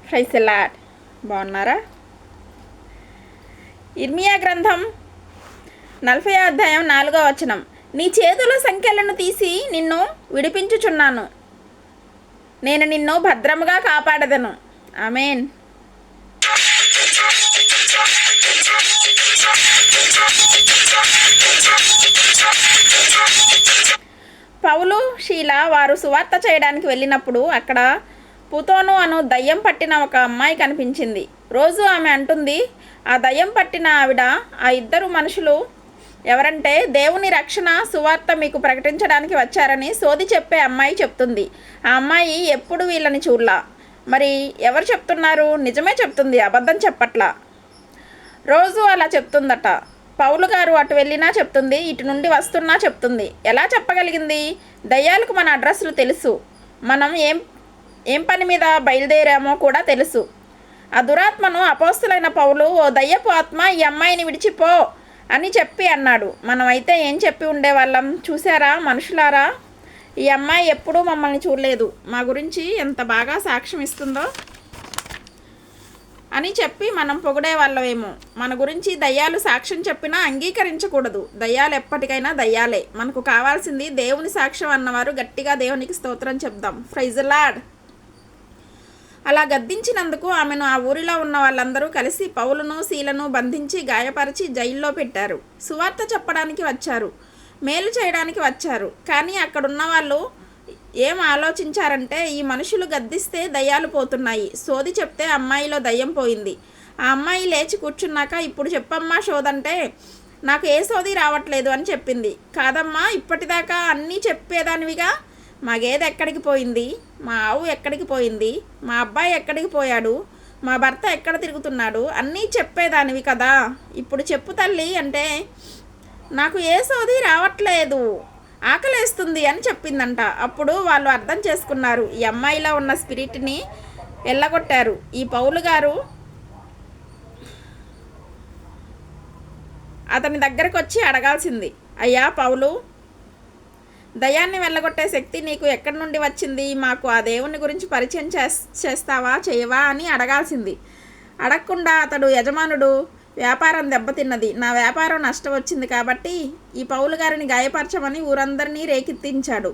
Praise the lord. బాగున్నారా? ఇర్మియా గ్రంథం 40వ అధ్యాయం 4వ వచనం. నీ చేతుల సంఖ్యలను తీసి నిన్ను విడిపించుచున్నాను, నేను నిన్ను భద్రముగా కాపాడదను. ఆమేన్. పౌలు శీల వారు సువార్త చేయడానికి వెళ్ళినప్పుడు అక్కడ పుతోను అను దయ్యం పట్టిన ఒక అమ్మాయి కనిపించింది. రోజు ఆమె అంటుంది, ఆ దయ్యం పట్టిన ఆవిడ ఆ ఇద్దరు మనుషులు ఎవరంటే దేవుని రక్షణ సువార్త మీకు ప్రకటించడానికి వచ్చారని సోది చెప్పే అమ్మాయి చెప్తుంది. ఆ అమ్మాయి ఎప్పుడు వీళ్ళని చూడలా. మరి ఎవరు చెప్తున్నారు? నిజమే చెప్తుంది, అబద్ధం చెప్పట్లా. రోజు అలా చెప్తుందట. పౌలు గారు అటు వెళ్ళినా చెప్తుంది, ఇటు నుండి వస్తున్నా చెప్తుంది. ఎలా చెప్పగలిగింది? దయ్యాలకు మన అడ్రస్లు తెలుసు, మనం ఏం పని మీద బయలుదేరామో కూడా తెలుసు. ఆ దురాత్మను అపోస్తులైన పౌలు, ఓ దయ్యపు ఆత్మ, ఈ అమ్మాయిని విడిచిపో అని చెప్పి అన్నాడు. మనమైతే ఏం చెప్పి ఉండేవాళ్ళం? చూసారా మనుషులారా, ఈ అమ్మాయి ఎప్పుడూ మమ్మల్ని చూడలేదు, మా గురించి ఎంత బాగా సాక్ష్యం ఇస్తుందో అని చెప్పి మనం పొగిడే వాళ్ళమేమో. మన గురించి దయ్యాలు సాక్ష్యం చెప్పినా అంగీకరించకూడదు. దయ్యాలు ఎప్పటికైనా దయ్యాలే. మనకు కావాల్సింది దేవుని సాక్ష్యం అన్నవారు గట్టిగా దేవునికి స్తోత్రం చెప్దాం. Praise the lord. అలా గద్దించినందుకు ఆమెను ఆ ఊరిలో ఉన్న వాళ్ళందరూ కలిసి పౌలును శీలను బంధించి గాయపరిచి జైల్లో పెట్టారు. సువార్త చెప్పడానికి వచ్చారు, మేలు చేయడానికి వచ్చారు. కానీ అక్కడున్న వాళ్ళు ఏం ఆలోచించారంటే, ఈ మనుషులు గద్దిస్తే దయ్యాలు పోతున్నాయి, సోది చెప్తే అమ్మాయిలో దయ్యం పోయింది. ఆ అమ్మాయి లేచి కూర్చున్నాక, ఇప్పుడు చెప్పమ్మా సోదంటే, నాకు ఏ సోది రావట్లేదు అని చెప్పింది. కాదమ్మా, ఇప్పటిదాకా అన్నీ చెప్పేదానివిగా, మా గేదె ఎక్కడికి పోయింది, మా ఆవు ఎక్కడికి పోయింది, మా అబ్బాయి ఎక్కడికి పోయాడు, మా భర్త ఎక్కడ తిరుగుతున్నాడు, అన్నీ చెప్పేదానివి కదా, ఇప్పుడు చెప్పు తల్లి అంటే, నాకు ఏ సోది రావట్లేదు, ఆకలేస్తుంది అని చెప్పిందంట. అప్పుడు వాళ్ళు అర్థం చేసుకున్నారు, ఈ అమ్మాయిలో ఉన్న స్పిరిట్ని వెళ్ళగొట్టారు. ఈ పౌలు గారు అతని దగ్గరకు వచ్చి అడగాల్సింది, అయ్యా పౌలు, దయాన్ని వెళ్ళగొట్టే శక్తి నీకు ఎక్కడి నుండి వచ్చింది? మాకు ఆ దేవుని గురించి పరిచయం చేస్తావా, చేయవా అని అడగాల్సింది. అడగకుండా అతడు, యజమానుడు వ్యాపారం దెబ్బతిన్నది, నా వ్యాపారం నష్టం వచ్చింది కాబట్టి ఈ పౌలు గారిని గాయపరచమని ఊరందరినీ రేకెత్తించాడు.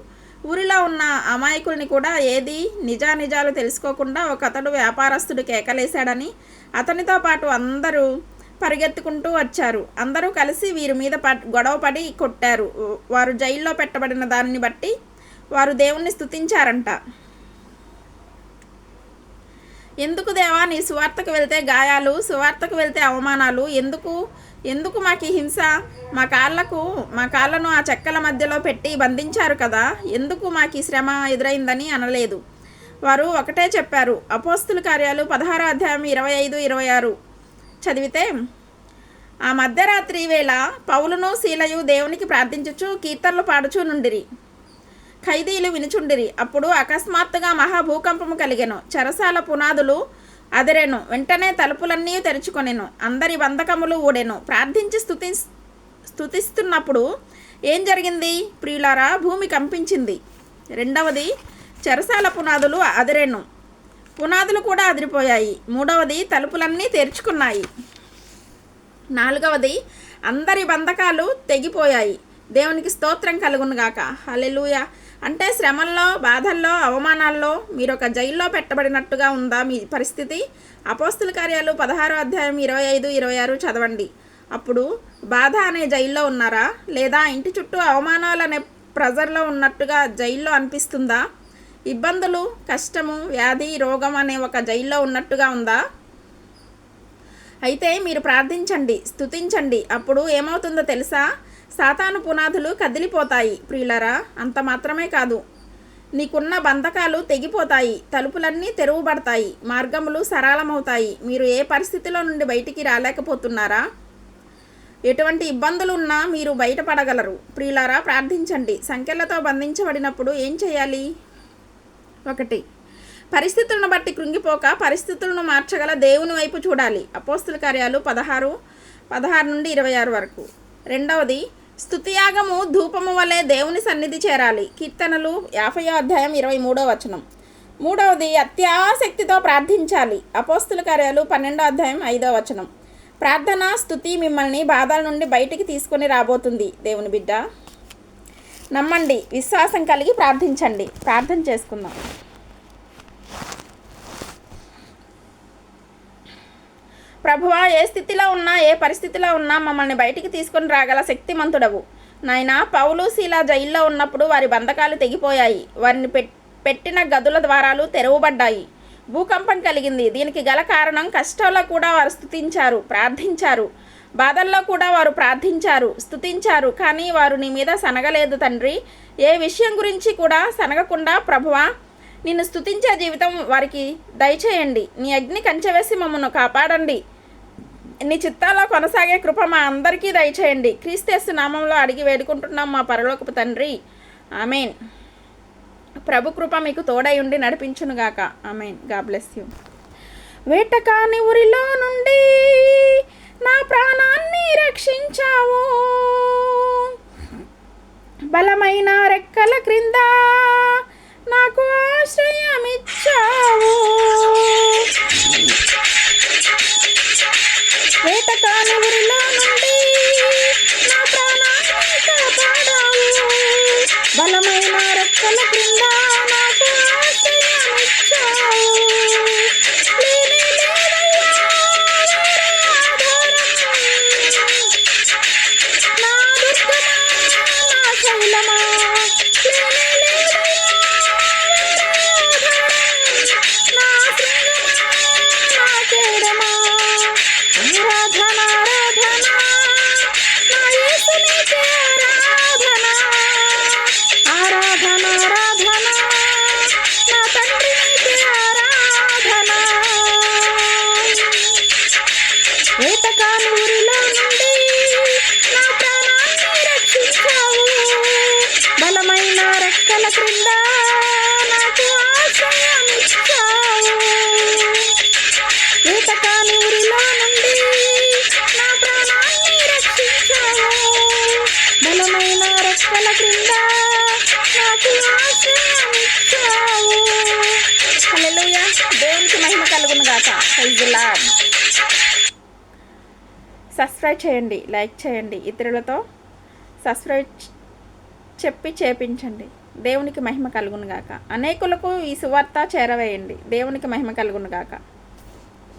ఊరిలో ఉన్న అమాయకుల్ని కూడా ఏది నిజానిజాలు తెలుసుకోకుండా ఒక అతడు వ్యాపారస్తుడు కేకలేశాడని అతనితో పాటు అందరూ పరిగెత్తుకుంటూ వచ్చారు. అందరూ కలిసి వీరి మీద గొడవపడి కొట్టారు. వారు జైల్లో పెట్టబడిన దానిని బట్టి వారు దేవుణ్ణి స్తుతించారంట. ఎందుకు దేవా నీ సువార్తకు వెళ్తే గాయాలు, సువార్తకు వెళ్తే అవమానాలు, ఎందుకు మాకు ఈ హింస? మా కాళ్ళను ఆ చెక్కల మధ్యలో పెట్టి బంధించారు కదా, ఎందుకు మాకు ఈ శ్రమ ఎదురైందని అనలేదు. వారు ఒకటే చెప్పారు. అపోస్తుల కార్యాలు 16వ అధ్యాయం 25-26 చదివితే, ఆ మధ్యరాత్రి వేళ పౌలును శీలయు దేవునికి ప్రార్థించుచు కీర్తనలు పాడుచూ నుండిరి. ఖైదీలు వినుచుండిరి. అప్పుడు అకస్మాత్తుగా మహాభూకంపము కలిగెను. చెరసాల పునాదులు అదిరెను. వెంటనే తలుపులన్నీ తెరుచుకొనెను. అందరి బంధకములు ఊడెను. ప్రార్థించి స్తుతిస్తున్నప్పుడు ఏం జరిగింది ప్రియులారా? భూమి కంపించింది. రెండవది, చెరసాల పునాదులు అదిరెను. పునాదులు కూడా అదిరిపోయాయి. మూడవది, తలుపులన్నీ తెరుచుకున్నాయి. నాలుగవది, అందరి బంధకాలు తెగిపోయాయి. దేవునికి స్తోత్రం కలుగునుగాక. హల్లెలూయా. అంటే శ్రమల్లో, బాధల్లో, అవమానాల్లో మీరు ఒక జైల్లో పెట్టబడినట్టుగా ఉందా మీ పరిస్థితి? అపోస్తుల కార్యాలు 16వ అధ్యాయం 25-26 చదవండి. అప్పుడు బాధ అనే జైల్లో ఉన్నారా? లేదా ఇంటి చుట్టూ అవమానాలు అనే ప్రెజర్లో ఉన్నట్టుగా జైల్లో అనిపిస్తుందా? ఇబ్బందులు, కష్టము, వ్యాధి, రోగం అనే ఒక జైల్లో ఉన్నట్టుగా ఉందా? అయితే మీరు ప్రార్థించండి, స్తుతించండి. అప్పుడు ఏమవుతుందో తెలుసా? సాతాను పునాదులు కదిలిపోతాయి ప్రియులరా. అంత మాత్రమే కాదు, నీకున్న బంధకాలు తెగిపోతాయి, తలుపులన్నీ తెరువబడతాయి, మార్గములు సరళమవుతాయి. మీరు ఏ పరిస్థితిలో నుండి బయటికి రాలేకపోతున్నారా? ఎటువంటి ఇబ్బందులు ఉన్నా మీరు బయటపడగలరు ప్రియులారా. ప్రార్థించండి. సంఖ్యలతో బంధించబడినప్పుడు ఏం చేయాలి? 1, పరిస్థితులను బట్టి కృంగిపోక పరిస్థితులను మార్చగల దేవుని వైపు చూడాలి. అపోస్తుల కార్యాలు 16-26 వరకు. రెండవది, స్తుతియాగము ధూపము వలె దేవుని సన్నిధి చేరాలి. కీర్తనలు 50వ అధ్యాయం 23వ వచనం. మూడవది అత్యాసక్తితో ప్రార్థించాలి. అపోస్తుల కార్యాలు 12వ అధ్యాయం 5వ వచనం. ప్రార్థన స్తుతి మిమ్మల్ని బాధల నుండి బయటికి తీసుకొని రాబోతుంది. దేవుని బిడ్డ, నమ్మండి, విశ్వాసం కలిగి ప్రార్థించండి. ప్రార్థన చేసుకుందాం. ప్రభువా, ఏ స్థితిలో ఉన్నా, ఏ పరిస్థితిలో ఉన్నా మమ్మల్ని బయటికి తీసుకొని రాగల శక్తిమంతుడవు. నాయనా, పౌలు శీల జైల్లో ఉన్నప్పుడు వారి బంధకాలు తెగిపోయాయి. వారిని పెట్టిన గదుల ద్వారాలు తెరవబడ్డాయి. భూకంపం కలిగింది. దీనికి గల కారణం కష్టాల్లో కూడా వారు స్తుతించారు, ప్రార్థించారు. బాధల్లో కూడా వారు ప్రార్థించారు, స్తుతించారు. కానీ వారు నీ మీద సనగలేదు తండ్రి. ఏ విషయం గురించి కూడా సనగకుండా ప్రభువా, నిన్ను స్తుతించే జీవితం వారికి దయచేయండి. నీ అగ్ని కంచెవేసి మమ్మల్ని కాపాడండి. నీ చిత్తాల్లో కొనసాగే కృప మా అందరికీ దయచేయండి. క్రీస్తు నామంలో అడిగి వేడుకుంటున్నాం మా పరలోకపు తండ్రి. ఆమెన్. ప్రభు కృప మీకు తోడై ఉండి నడిపించునుగాక. ఆమెన్. God bless you. వేటకాని ఊరిలో నుండి నా ప్రాణాన్ని రక్షించావు. బలమైన రెక్కల క్రింద నాకు ఆశ్రయమిచ్చావు. వేటకాని ఊరిలో నుండి నా ప్రాణాన్ని కాపాడావు. బలమైన రెక్కల క్రింద నాకు ఆశ్రయమిచ్చావు. లేనే లేదయ్యా నా దుర్గమా, నా శైలమా. లేనే లేదయ్యా నా శృంగమా, నా కేడమా. ఆరాధన ఆరాధన నా యేసు నీకే ఆరాధన. ఆరాధన ఆరాధన నా తండ్రి నీకే ఆరాధన. వేటకాని ఊరిలో నుండి నా ప్రాణాన్ని రక్షించావు. బలమైన రెక్కల క్రింద నాకు ఆశ్రయమిచ్చావు. వేటకాని ఊరిలో నుండి నా ప్రాణాన్ని రక్షించావు. బలమైన రెక్కల క్రింద నాకు ఆశ్రయమిచ్చావు. హల్లెలూయా. దేవునికి మహిమ కలుగును గాక. Praise the lord. సబ్స్క్రైబ్ చేయండి, లైక్ చేయండి, ఇతరులతో సబ్స్క్రైబ్ చెప్పి చేపించండి. దేవునికి మహిమ కలుగును గాక. అనేకులకు ఈ సువార్త చేరవేయండి. దేవునికి మహిమ కలుగును గాక.